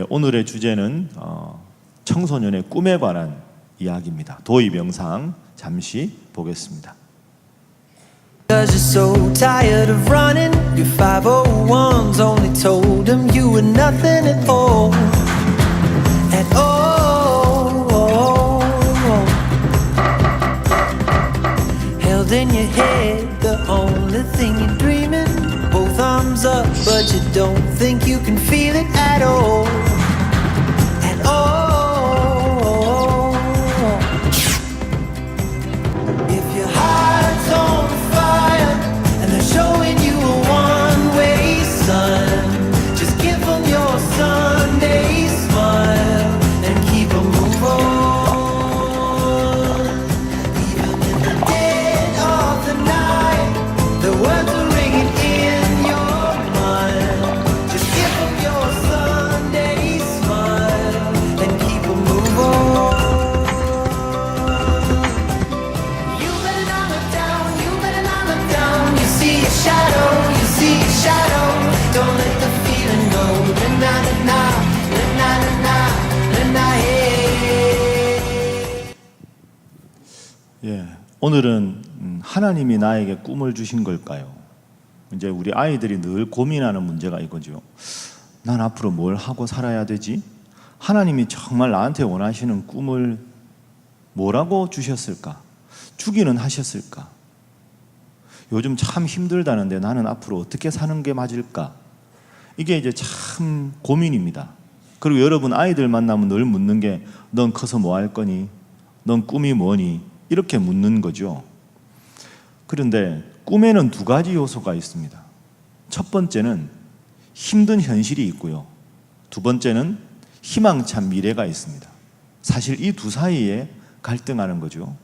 오늘의 주제는 청소년의 꿈에 관한 이야기입니다. 도입 영상 잠시 보겠습니다. Cause you're so tired of running. Your 501s only told him you were nothing at all. At all. Held in your head, the only thing you're dreaming. Both arms up, but you don't think you can feel it at all. At all. If your heart's on fire and they're showing you a one-way sun, just give them your Sunday smile and keep them moving on. Even in the dead of the night, the words are ringing in your mind. Just give them your Sunday smile and keep them moving on. You better not look down, you better not look down. You see a shadow, you see a shadow. Don't let the feeling go. Na na na, na na na, na na hey. 오늘은 하나님이 나에게 꿈을 주신 걸까요? 이제 우리 아이들이 늘 고민하는 문제가 이거죠. 난 앞으로 뭘 하고 살아야 되지? 하나님이 정말 나한테 원하시는 꿈을 뭐라고 주셨을까? 주기는 하셨을까? 요즘 참 힘들다는데 나는 앞으로 어떻게 사는 게 맞을까? 이게 이제 참 고민입니다. 그리고 여러분 아이들 만나면 늘 묻는 게 넌 커서 뭐 할 거니? 넌 꿈이 뭐니? 이렇게 묻는 거죠. 그런데 꿈에는 두 가지 요소가 있습니다. 첫 번째는 힘든 현실이 있고요. 두 번째는 희망찬 미래가 있습니다. 사실 이 두 사이에 갈등하는 거죠.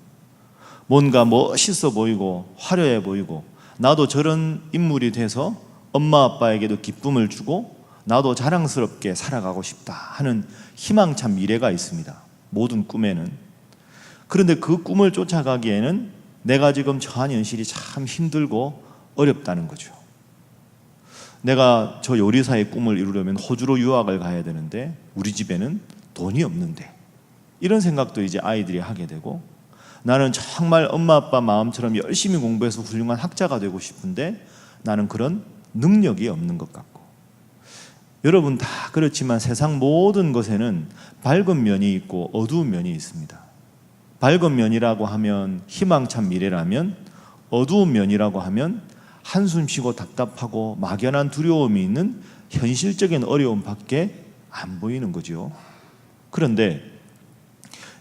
뭔가 멋있어 보이고 화려해 보이고 나도 저런 인물이 돼서 엄마 아빠에게도 기쁨을 주고 나도 자랑스럽게 살아가고 싶다 하는 희망찬 미래가 있습니다. 모든 꿈에는. 그런데 그 꿈을 쫓아가기에는 내가 지금 처한 현실이 참 힘들고 어렵다는 거죠. 내가 저 요리사의 꿈을 이루려면 호주로 유학을 가야 되는데 우리 집에는 돈이 없는데, 이런 생각도 이제 아이들이 하게 되고, 나는 정말 엄마 아빠 마음처럼 열심히 공부해서 훌륭한 학자가 되고 싶은데 나는 그런 능력이 없는 것 같고. 여러분 다 그렇지만 세상 모든 것에는 밝은 면이 있고 어두운 면이 있습니다. 밝은 면이라고 하면 희망찬 미래라면, 어두운 면이라고 하면 한숨 쉬고 답답하고 막연한 두려움이 있는 현실적인 어려움밖에 안 보이는 거죠. 그런데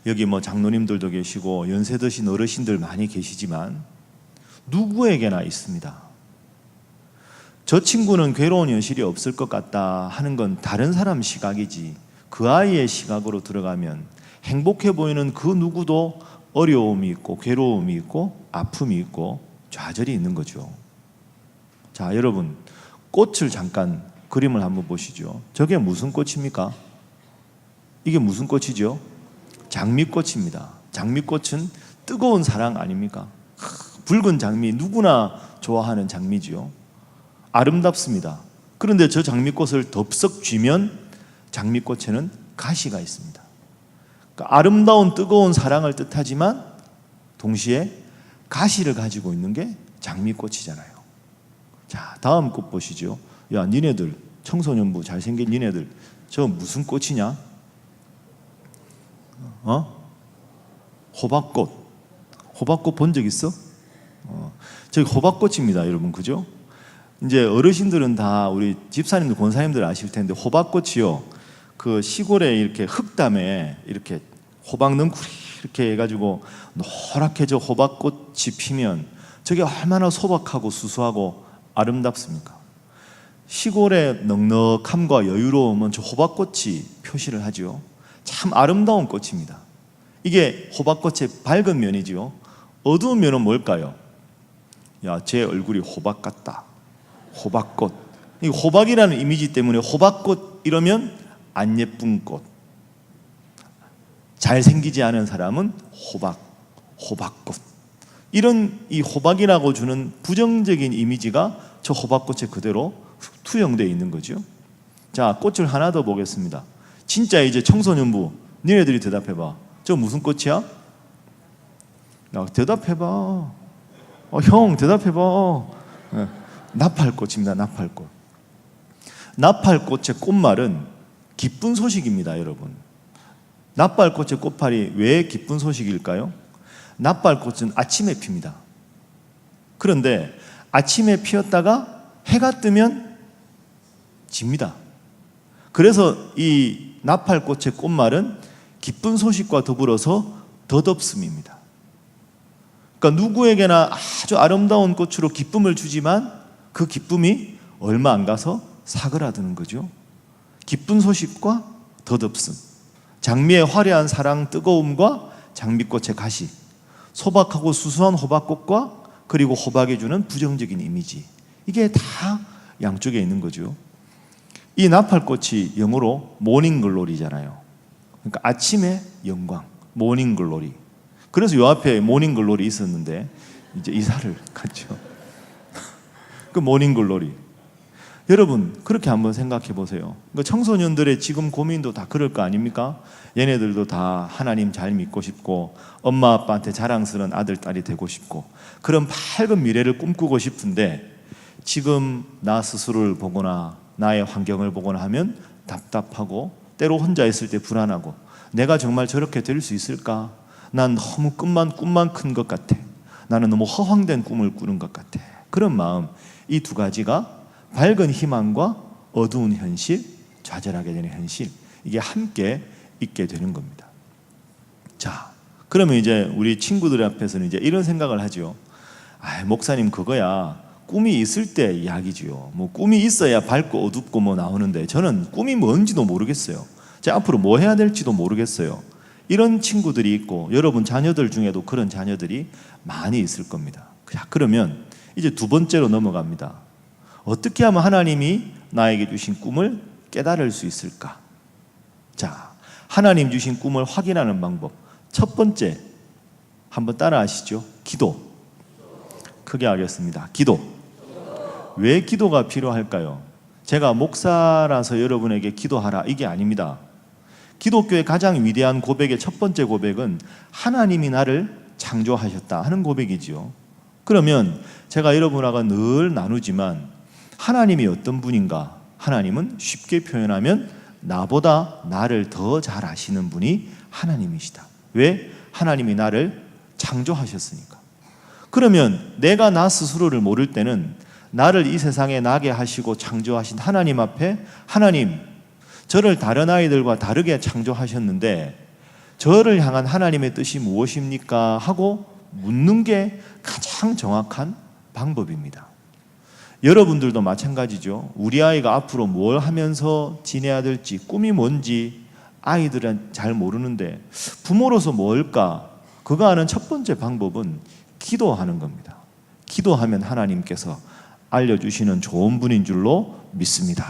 여기 장로님들도 계시고 연세 드신 어르신들 많이 계시지만 누구에게나 있습니다. 저 친구는 괴로운 현실이 없을 것 같다 하는 건 다른 사람 시각이지, 그 아이의 시각으로 들어가면 행복해 보이는 그 누구도 어려움이 있고 괴로움이 있고 아픔이 있고 좌절이 있는 거죠. 자, 여러분 꽃을 잠깐 그림을 한번 보시죠. 저게 무슨 꽃입니까? 이게 무슨 꽃이죠? 장미꽃입니다. 장미꽃은 뜨거운 사랑 아닙니까? 붉은 장미, 누구나 좋아하는 장미지요. 아름답습니다. 그런데 저 장미꽃을 덥석 쥐면 장미꽃에는 가시가 있습니다. 그러니까 아름다운 뜨거운 사랑을 뜻하지만 동시에 가시를 가지고 있는 게 장미꽃이잖아요. 자, 다음 꽃 보시죠. 야, 니네들 청소년부 잘생긴 니네들 저 무슨 꽃이냐? 호박꽃. 호박꽃 본 적 있어? 저기 호박꽃입니다, 여러분. 그죠? 이제 어르신들은 다 우리 집사님들, 권사님들 아실 텐데 호박꽃이요, 그 시골에 이렇게 흙담에 이렇게 호박 넝쿨이 이렇게 해가지고 노랗게 저 호박꽃이 피면 저게 얼마나 소박하고 수수하고 아름답습니까? 시골의 넉넉함과 여유로움은 저 호박꽃이 표시를 하죠. 참 아름다운 꽃입니다. 이게 호박꽃의 밝은 면이지요. 어두운 면은 뭘까요? 야, 제 얼굴이 호박 같다. 호박꽃. 이 호박이라는 이미지 때문에 호박꽃 이러면 안 예쁜 꽃, 잘생기지 않은 사람은 호박꽃. 이런 이 호박이라고 주는 부정적인 이미지가 저 호박꽃에 그대로 투영되어 있는 거죠. 자, 꽃을 하나 더 보겠습니다. 진짜 이제 청소년부, 니네들이 대답해봐. 저 무슨 꽃이야? 야, 대답해봐. 형, 대답해봐. 네. 나팔꽃입니다. 나팔꽃. 나팔꽃의 꽃말은 기쁜 소식입니다, 여러분. 나팔꽃의 꽃말이 왜 기쁜 소식일까요? 나팔꽃은 아침에 핍니다. 그런데 아침에 피었다가 해가 뜨면 집니다. 그래서 이 나팔꽃의 꽃말은 기쁜 소식과 더불어서 덧없음입니다. 그러니까 누구에게나 아주 아름다운 꽃으로 기쁨을 주지만 그 기쁨이 얼마 안 가서 사그라드는 거죠. 기쁜 소식과 덧없음, 장미의 화려한 사랑 뜨거움과 장미꽃의 가시, 소박하고 수수한 호박꽃과 그리고 호박이 주는 부정적인 이미지, 이게 다 양쪽에 있는 거죠. 이 나팔꽃이 영어로 모닝글로리잖아요. 그러니까 아침의 영광, 모닝글로리. 그래서 요 앞에 모닝글로리 있었는데 이제 이사를 갔죠. 그 모닝글로리. 여러분 그렇게 한번 생각해 보세요. 그러니까 청소년들의 지금 고민도 다 그럴 거 아닙니까? 얘네들도 다 하나님 잘 믿고 싶고 엄마 아빠한테 자랑스러운 아들 딸이 되고 싶고 그런 밝은 미래를 꿈꾸고 싶은데 지금 나 스스로를 보거나 나의 환경을 보거나 하면 답답하고 때로 혼자 있을 때 불안하고 내가 정말 저렇게 될 수 있을까? 난 너무 꿈만 큰 것 같아. 나는 너무 허황된 꿈을 꾸는 것 같아. 그런 마음, 이 두 가지가 밝은 희망과 어두운 현실, 좌절하게 되는 현실, 이게 함께 있게 되는 겁니다. 자, 그러면 이제 우리 친구들 앞에서는 이제 이런 생각을 하죠. 목사님 그거야 꿈이 있을 때 이야기지요. 뭐 꿈이 있어야 밝고 어둡고 뭐 나오는데 저는 꿈이 뭔지도 모르겠어요. 제가 앞으로 뭐 해야 될지도 모르겠어요. 이런 친구들이 있고 여러분 자녀들 중에도 그런 자녀들이 많이 있을 겁니다. 자, 그러면 이제 두 번째로 넘어갑니다. 어떻게 하면 하나님이 나에게 주신 꿈을 깨달을 수 있을까? 자, 하나님 주신 꿈을 확인하는 방법. 첫 번째, 한번 따라 하시죠. 기도. 크게 하겠습니다. 기도. 왜 기도가 필요할까요? 제가 목사라서 여러분에게 기도하라 이게 아닙니다. 기독교의 가장 위대한 고백의 첫 번째 고백은 하나님이 나를 창조하셨다 하는 고백이지요. 그러면 제가 여러분하고 늘 나누지만 하나님이 어떤 분인가? 하나님은 쉽게 표현하면 나보다 나를 더 잘 아시는 분이 하나님이시다. 왜? 하나님이 나를 창조하셨으니까. 그러면 내가 나 스스로를 모를 때는 나를 이 세상에 나게 하시고 창조하신 하나님 앞에 하나님, 저를 다른 아이들과 다르게 창조하셨는데 저를 향한 하나님의 뜻이 무엇입니까? 하고 묻는 게 가장 정확한 방법입니다. 여러분들도 마찬가지죠. 우리 아이가 앞으로 뭘 하면서 지내야 될지, 꿈이 뭔지 아이들은 잘 모르는데 부모로서 뭘까? 그거 아는 첫 번째 방법은 기도하는 겁니다. 기도하면 하나님께서 알려주시는 좋은 분인 줄로 믿습니다.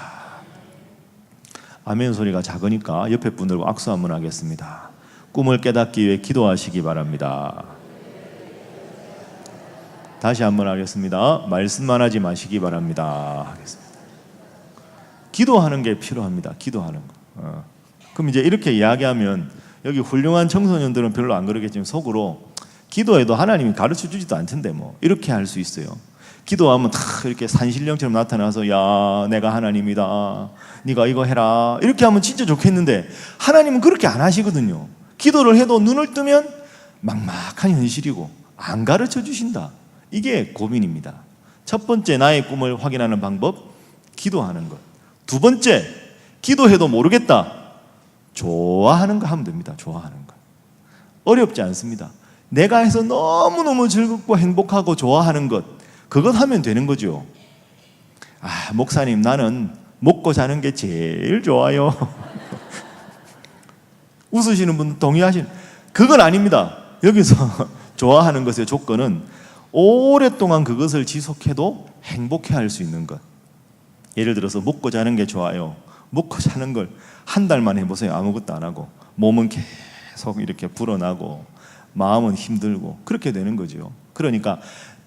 아멘 소리가 작으니까 옆에 분들과 악수 한번 하겠습니다. 꿈을 깨닫기 위해 기도하시기 바랍니다. 다시 한번 하겠습니다. 말씀만 하지 마시기 바랍니다. 하겠습니다. 기도하는 게 필요합니다. 기도하는 거. 그럼 이제 이렇게 이야기하면 여기 훌륭한 청소년들은 별로 안 그러겠지만 속으로 기도해도 하나님이 가르쳐 주지도 않던데 뭐 이렇게 할 수 있어요. 기도하면 다 이렇게 산신령처럼 나타나서 야 내가 하나님이다. 네가 이거 해라. 이렇게 하면 진짜 좋겠는데 하나님은 그렇게 안 하시거든요. 기도를 해도 눈을 뜨면 막막한 현실이고 안 가르쳐 주신다. 이게 고민입니다. 첫 번째 나의 꿈을 확인하는 방법 기도하는 것. 두 번째 기도해도 모르겠다. 좋아하는 거 하면 됩니다. 좋아하는 거. 어렵지 않습니다. 내가 해서 너무너무 즐겁고 행복하고 좋아하는 것 그것 하면 되는 거죠. 목사님 나는 먹고 자는 게 제일 좋아요. 웃으시는 분 동의하시는 그건 아닙니다. 여기서 좋아하는 것의 조건은 오랫동안 그것을 지속해도 행복해할 수 있는 것. 예를 들어서 먹고 자는 게 좋아요. 먹고 자는 걸 한 달만 해보세요. 아무것도 안 하고 몸은 계속 이렇게 불어나고 마음은 힘들고 그렇게 되는 거죠. 그러니까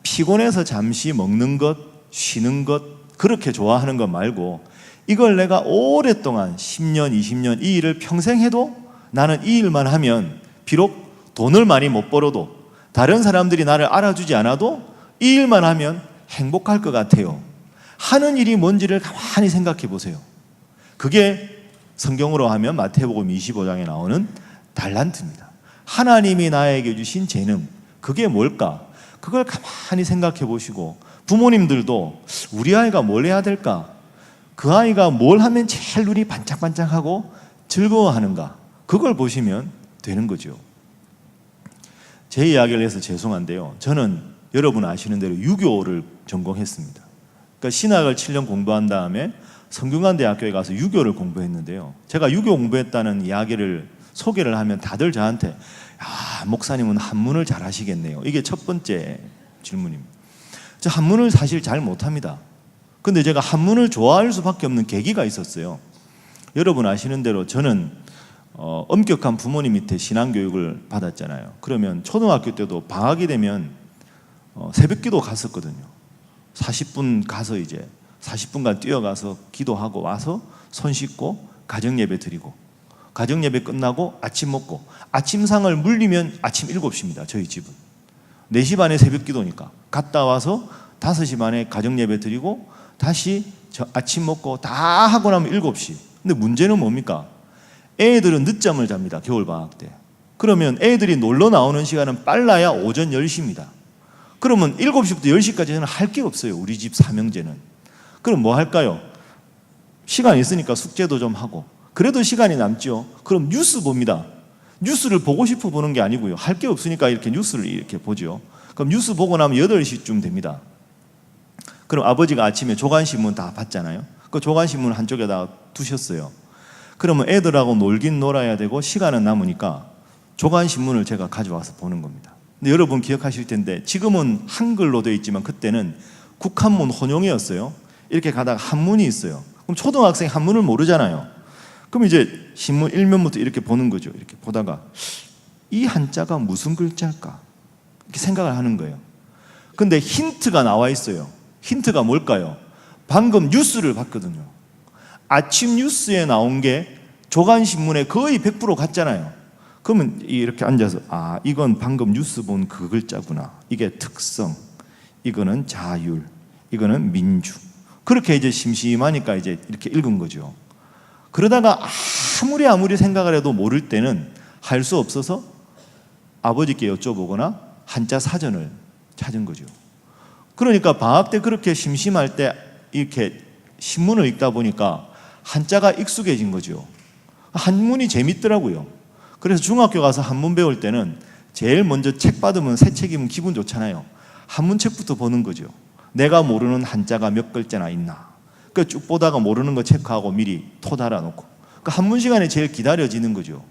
피곤해서 잠시 먹는 것, 쉬는 것 그렇게 좋아하는 것 말고 이걸 내가 오랫동안 10년, 20년 이 일을 평생 해도 나는 이 일만 하면 비록 돈을 많이 못 벌어도 다른 사람들이 나를 알아주지 않아도 이 일만 하면 행복할 것 같아요. 하는 일이 뭔지를 가만히 생각해 보세요. 그게 성경으로 하면 마태복음 25장에 나오는 달란트입니다. 하나님이 나에게 주신 재능, 그게 뭘까? 그걸 가만히 생각해 보시고, 부모님들도 우리 아이가 뭘 해야 될까? 그 아이가 뭘 하면 제일 눈이 반짝반짝하고 즐거워하는가? 그걸 보시면 되는 거죠. 제 이야기를 해서 죄송한데요, 저는 여러분 아시는 대로 유교를 전공했습니다. 그러니까 신학을 7년 공부한 다음에 성균관대학교에 가서 유교를 공부했는데요, 제가 유교 공부했다는 이야기를 소개를 하면 다들 저한테 목사님은 한문을 잘 하시겠네요. 이게 첫 번째 질문입니다. 저 한문을 사실 잘 못합니다. 근데 제가 한문을 좋아할 수밖에 없는 계기가 있었어요. 여러분 아시는 대로 저는 엄격한 부모님 밑에 신앙교육을 받았잖아요. 그러면 초등학교 때도 방학이 되면 새벽기도 갔었거든요. 40분 가서 이제 40분간 뛰어가서 기도하고 와서 손 씻고 가정예배 드리고, 가정예배 끝나고 아침 먹고, 아침상을 물리면 아침 7시입니다. 저희 집은 4시 반에 새벽기도니까 갔다 와서 5시 반에 가정예배 드리고 다시 아침 먹고 다 하고 나면 7시. 근데 문제는 뭡니까? 애들은 늦잠을 잡니다. 겨울방학 때. 그러면 애들이 놀러 나오는 시간은 빨라야 오전 10시입니다. 그러면 7시부터 10시까지는 할 게 없어요. 우리 집 삼형제는. 그럼 뭐 할까요? 시간 있으니까 숙제도 좀 하고, 그래도 시간이 남죠. 그럼 뉴스 봅니다. 뉴스를 보고 싶어 보는 게 아니고요, 할 게 없으니까 이렇게 뉴스를 이렇게 보죠. 그럼 뉴스 보고 나면 8시쯤 됩니다. 그럼 아버지가 아침에 조간신문 다 봤잖아요. 그 조간신문 한쪽에다 두셨어요. 그러면 애들하고 놀긴 놀아야 되고 시간은 남으니까 조간신문을 제가 가져와서 보는 겁니다. 근데 여러분 기억하실 텐데, 지금은 한글로 되어 있지만 그때는 국한문 혼용이었어요. 이렇게 가다가 한문이 있어요. 그럼 초등학생 한문을 모르잖아요. 그럼 이제 신문 1면부터 이렇게 보는 거죠. 이렇게 보다가 이 한자가 무슨 글자일까? 이렇게 생각을 하는 거예요. 근데 힌트가 나와 있어요. 힌트가 뭘까요? 방금 뉴스를 봤거든요. 아침 뉴스에 나온 게 조간신문에 거의 100% 같잖아요. 그러면 이렇게 앉아서 이건 방금 뉴스 본 그 글자구나. 이게 특성, 이거는 자율, 이거는 민주. 그렇게 이제 심심하니까 이제 이렇게 읽은 거죠. 그러다가 아무리 생각을 해도 모를 때는 할 수 없어서 아버지께 여쭤보거나 한자 사전을 찾은 거죠. 그러니까 방학 때 그렇게 심심할 때 이렇게 신문을 읽다 보니까 한자가 익숙해진 거죠. 한문이 재밌더라고요. 그래서 중학교 가서 한문 배울 때는 제일 먼저 책 받으면 새 책이면 기분 좋잖아요. 한문책부터 보는 거죠. 내가 모르는 한자가 몇 글자나 있나. 그 쭉 보다가 모르는 거 체크하고 미리 토 달아놓고. 그 한문 시간에 제일 기다려지는 거죠.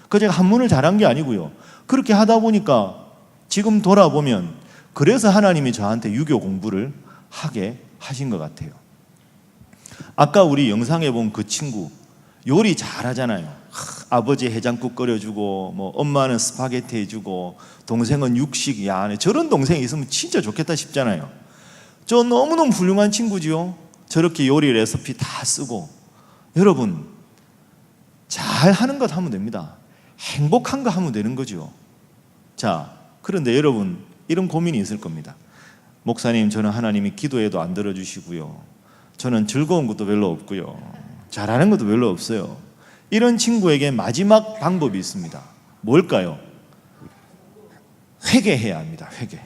그 제가 한문을 잘한 게 아니고요, 그렇게 하다 보니까 지금 돌아보면 그래서 하나님이 저한테 유교 공부를 하게 하신 것 같아요. 아까 우리 영상에 본 그 친구 요리 잘하잖아요. 아버지 해장국 끓여주고, 뭐 엄마는 스파게티 해주고, 동생은 육식. 야, 저런 동생이 있으면 진짜 좋겠다 싶잖아요. 저 너무너무 훌륭한 친구지요. 저렇게 요리 레시피 다 쓰고. 여러분, 잘하는 것 하면 됩니다. 행복한 거 하면 되는 거죠. 자, 그런데 여러분 이런 고민이 있을 겁니다. 목사님, 저는 하나님이 기도해도 안 들어주시고요, 저는 즐거운 것도 별로 없고요, 잘하는 것도 별로 없어요. 이런 친구에게 마지막 방법이 있습니다. 뭘까요? 회개해야 합니다. 회개.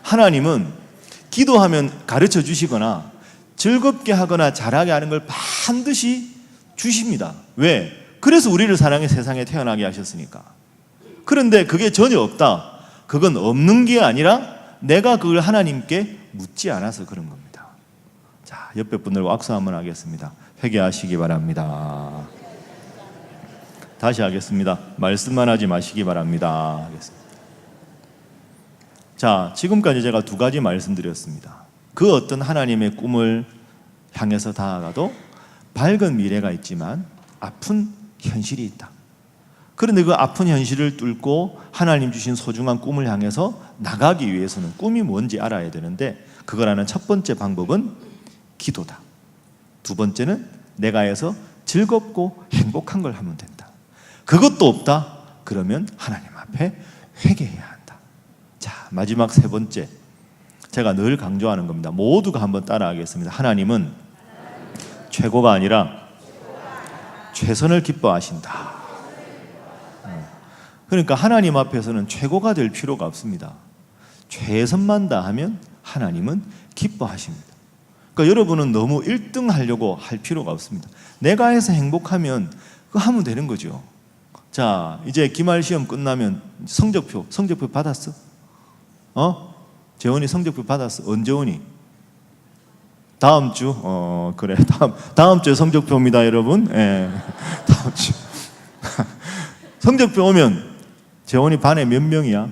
하나님은 기도하면 가르쳐 주시거나 즐겁게 하거나 잘하게 하는 걸 반드시 주십니다. 왜? 그래서 우리를 사랑해 세상에 태어나게 하셨으니까. 그런데 그게 전혀 없다. 그건 없는 게 아니라 내가 그걸 하나님께 묻지 않아서 그런 겁니다. 자, 옆에 분들과 악수 한번 하겠습니다. 회개하시기 바랍니다. 다시 하겠습니다. 말씀만 하지 마시기 바랍니다. 하겠습니다. 자, 지금까지 제가 2가지 말씀드렸습니다. 그 어떤 하나님의 꿈을 향해서 다가가도 밝은 미래가 있지만 아픈 현실이 있다. 그런데 그 아픈 현실을 뚫고 하나님 주신 소중한 꿈을 향해서 나가기 위해서는 꿈이 뭔지 알아야 되는데, 그걸 아는 첫 번째 방법은 기도다. 두 번째는 내가 해서 즐겁고 행복한 걸 하면 된다. 그것도 없다? 그러면 하나님 앞에 회개해야 한다. 자, 마지막 세 번째. 제가 늘 강조하는 겁니다. 모두가 한번 따라하겠습니다. 하나님은 최고가 아니라 최선을 기뻐하신다. 그러니까 하나님 앞에서는 최고가 될 필요가 없습니다. 최선만 다하면 하나님은 기뻐하십니다. 그러니까 여러분은 너무 1등 하려고 할 필요가 없습니다. 내가 해서 행복하면 그거 하면 되는 거죠. 자, 이제 기말 시험 끝나면 성적표 받았어? 재원이 성적표 받았어? 언제 오니? 다음 주? 그래. 다음 주에 성적표입니다, 여러분. 예. 다음 주. 성적표 오면 재원이 반에 몇 명이야?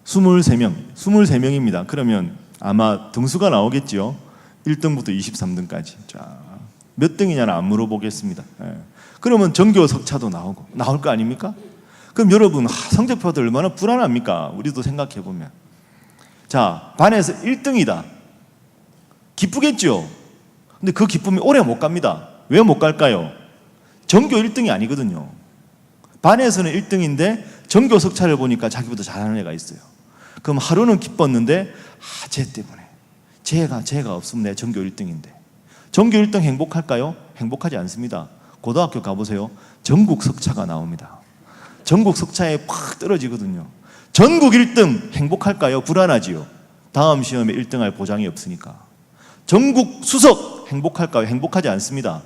23명. 23명입니다. 그러면 아마 등수가 나오겠죠. 1등부터 23등까지. 자, 몇 등이냐는 안 물어보겠습니다. 예. 그러면 전교 석차도 나올 거 아닙니까? 그럼 여러분, 성적표도 얼마나 불안합니까? 우리도 생각해 보면. 자, 반에서 1등이다. 기쁘겠죠? 근데 그 기쁨이 오래 못 갑니다. 왜 못 갈까요? 전교 1등이 아니거든요. 반에서는 1등인데 전교 석차를 보니까 자기보다 잘하는 애가 있어요. 그럼 하루는 기뻤는데 쟤 때문에 쟤가 없으면 내가 전교 1등인데. 전교 1등 행복할까요? 행복하지 않습니다. 고등학교 가보세요. 전국 석차가 나옵니다. 전국 석차에 팍 떨어지거든요. 전국 1등 행복할까요? 불안하지요. 다음 시험에 1등할 보장이 없으니까. 전국 수석 행복할까요? 행복하지 않습니다.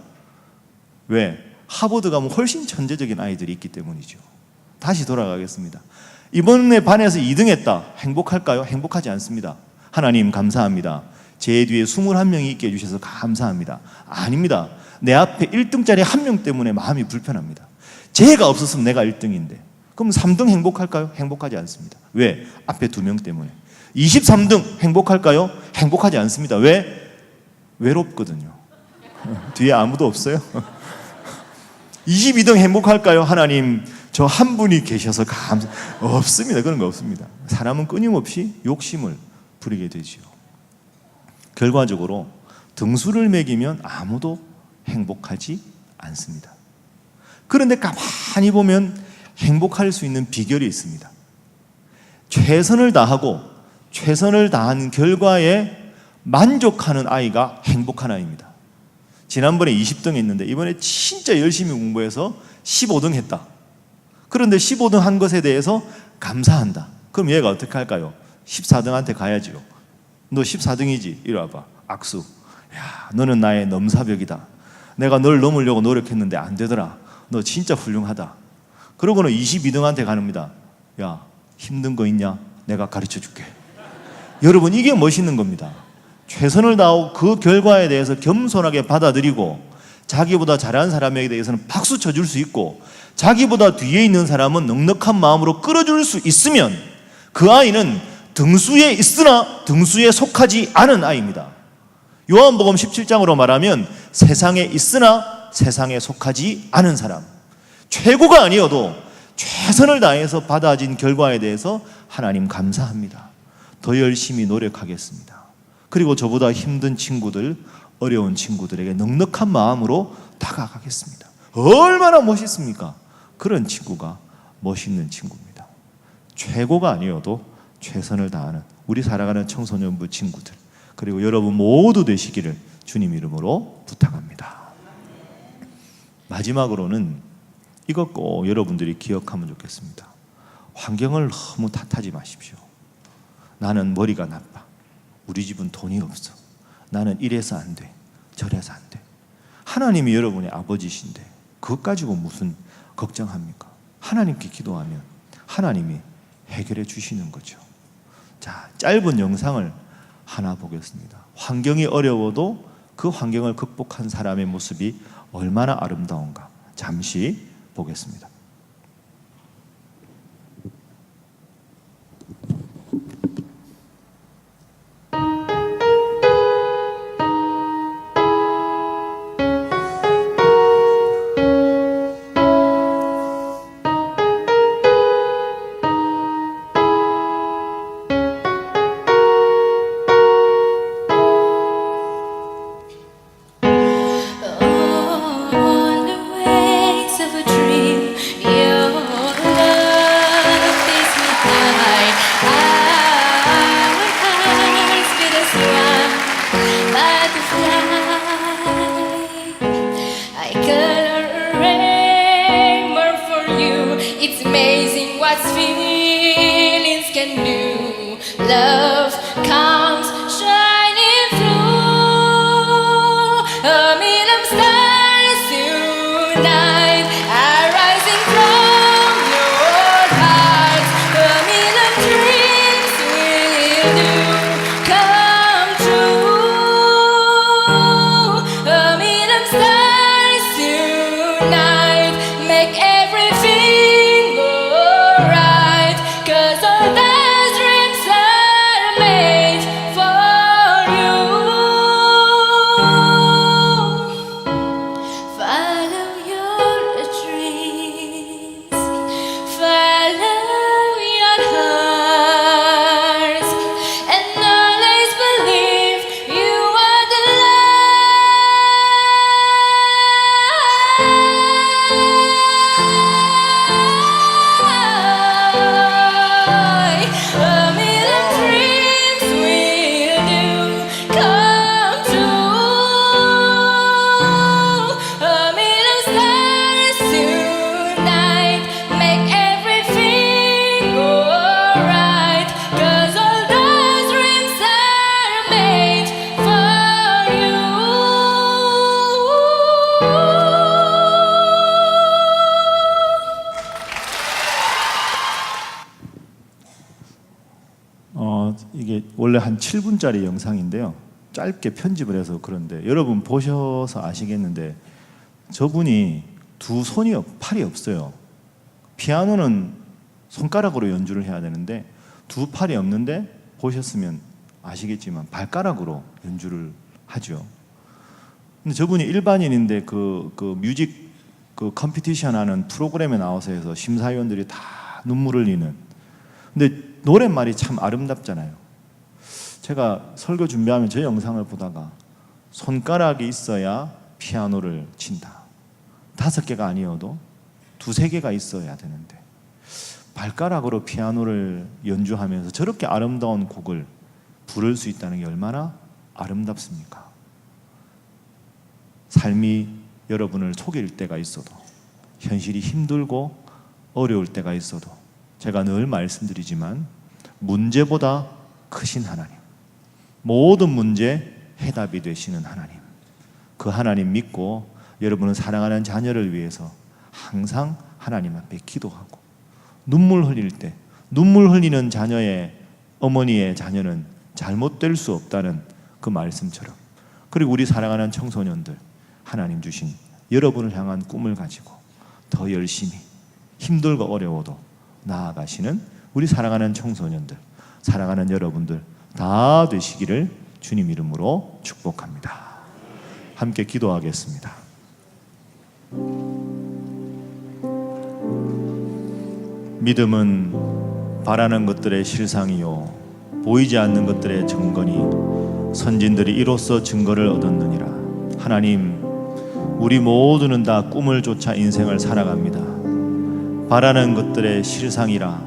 왜? 하버드 가면 훨씬 천재적인 아이들이 있기 때문이죠. 다시 돌아가겠습니다. 이번에 반에서 2등 했다. 행복할까요? 행복하지 않습니다. 하나님 감사합니다. 제 뒤에 21명이 있게 해주셔서 감사합니다. 아닙니다. 내 앞에 1등짜리 한 명 때문에 마음이 불편합니다. 쟤가 없었으면 내가 1등인데. 그럼 3등 행복할까요? 행복하지 않습니다. 왜? 앞에 2명 때문에. 23등 행복할까요? 행복하지 않습니다. 왜? 외롭거든요. 뒤에 아무도 없어요. 22등 행복할까요? 하나님, 저 한 분이 계셔서 없습니다. 그런 거 없습니다. 사람은 끊임없이 욕심을 부리게 되지요. 결과적으로 등수를 매기면 아무도 행복하지 않습니다. 그런데 가만히 보면 행복할 수 있는 비결이 있습니다. 최선을 다하고 최선을 다한 결과에 만족하는 아이가 행복한 아이입니다. 지난번에 20등 했는데 이번에 진짜 열심히 공부해서 15등 했다. 그런데 15등 한 것에 대해서 감사한다. 그럼 얘가 어떻게 할까요? 14등한테 가야지요. 너 14등이지? 이리 와봐. 악수. 야, 너는 나의 넘사벽이다. 내가 널 넘으려고 노력했는데 안 되더라. 너 진짜 훌륭하다. 그러고는 22등한테 가는니다. 야, 힘든 거 있냐? 내가 가르쳐 줄게. 여러분, 이게 멋있는 겁니다. 최선을 다하고 그 결과에 대해서 겸손하게 받아들이고 자기보다 잘하는 사람에게 대해서는 박수 쳐줄 수 있고 자기보다 뒤에 있는 사람은 넉넉한 마음으로 끌어줄 수 있으면 그 아이는 등수에 있으나 등수에 속하지 않은 아이입니다. 요한복음 17장으로 말하면 세상에 있으나 세상에 속하지 않은 사람. 최고가 아니어도 최선을 다해서 받아진 결과에 대해서 하나님 감사합니다. 더 열심히 노력하겠습니다. 그리고 저보다 힘든 친구들, 어려운 친구들에게 넉넉한 마음으로 다가가겠습니다. 얼마나 멋있습니까? 그런 친구가 멋있는 친구입니다. 최고가 아니어도 최선을 다하는 우리 살아가는 청소년부 친구들, 그리고 여러분 모두 되시기를 주님 이름으로 부탁합니다. 마지막으로는 이것 꼭 여러분들이 기억하면 좋겠습니다. 환경을 너무 탓하지 마십시오. 나는 머리가 나빠. 우리 집은 돈이 없어. 나는 이래서 안 돼. 저래서 안 돼. 하나님이 여러분의 아버지신데 그것 가지고 무슨 걱정합니까? 하나님께 기도하면 하나님이 해결해 주시는 거죠. 자, 짧은 영상을 하나 보겠습니다. 환경이 어려워도 그 환경을 극복한 사람의 모습이 얼마나 아름다운가 잠시 보겠습니다. 원래 한 7분짜리 영상인데요. 짧게 편집을 해서 그런데 여러분 보셔서 아시겠는데 저분이 두 손이 팔이 없어요. 피아노는 손가락으로 연주를 해야 되는데 두 팔이 없는데 보셨으면 아시겠지만 발가락으로 연주를 하죠. 근데 저분이 일반인인데 그 뮤직 그 컴피티션 하는 프로그램에 나와서 해서 심사위원들이 다 눈물을 흘리는. 근데 노랫말이 참 아름답잖아요. 제가 설교 준비하면 저 영상을 보다가 손가락이 있어야 피아노를 친다. 5개가 아니어도 2-3개가 있어야 되는데 발가락으로 피아노를 연주하면서 저렇게 아름다운 곡을 부를 수 있다는 게 얼마나 아름답습니까? 삶이 여러분을 속일 때가 있어도, 현실이 힘들고 어려울 때가 있어도 제가 늘 말씀드리지만 문제보다 크신 하나님, 모든 문제 해답이 되시는 하나님, 그 하나님 믿고 여러분은 사랑하는 자녀를 위해서 항상 하나님 앞에 기도하고, 눈물 흘릴 때 눈물 흘리는 자녀의 어머니의 자녀는 잘못될 수 없다는 그 말씀처럼, 그리고 우리 사랑하는 청소년들, 하나님 주신 여러분을 향한 꿈을 가지고 더 열심히 힘들고 어려워도 나아가시는 우리 사랑하는 청소년들, 사랑하는 여러분들 다 되시기를 주님 이름으로 축복합니다. 함께 기도하겠습니다. 믿음은 바라는 것들의 실상이요 보이지 않는 것들의 증거니 선진들이 이로써 증거를 얻었느니라. 하나님, 우리 모두는 다 꿈을 쫓아 인생을 살아갑니다. 바라는 것들의 실상이라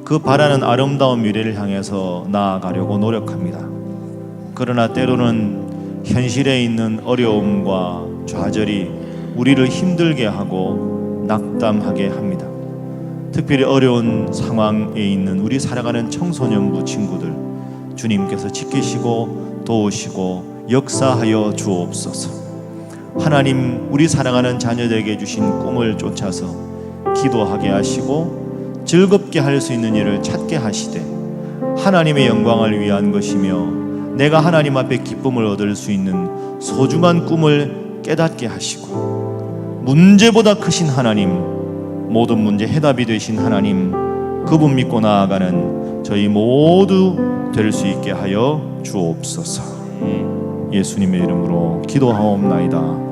그 바라는 아름다운 미래를 향해서 나아가려고 노력합니다. 그러나 때로는 현실에 있는 어려움과 좌절이 우리를 힘들게 하고 낙담하게 합니다. 특별히 어려운 상황에 있는 우리 살아가는 청소년부 친구들, 주님께서 지키시고 도우시고 역사하여 주옵소서. 하나님, 우리 사랑하는 자녀들에게 주신 꿈을 쫓아서 기도하게 하시고 즐겁게 할 수 있는 일을 찾게 하시되 하나님의 영광을 위한 것이며 내가 하나님 앞에 기쁨을 얻을 수 있는 소중한 꿈을 깨닫게 하시고, 문제보다 크신 하나님, 모든 문제 해답이 되신 하나님, 그분 믿고 나아가는 저희 모두 될 수 있게 하여 주옵소서. 예수님의 이름으로 기도하옵나이다.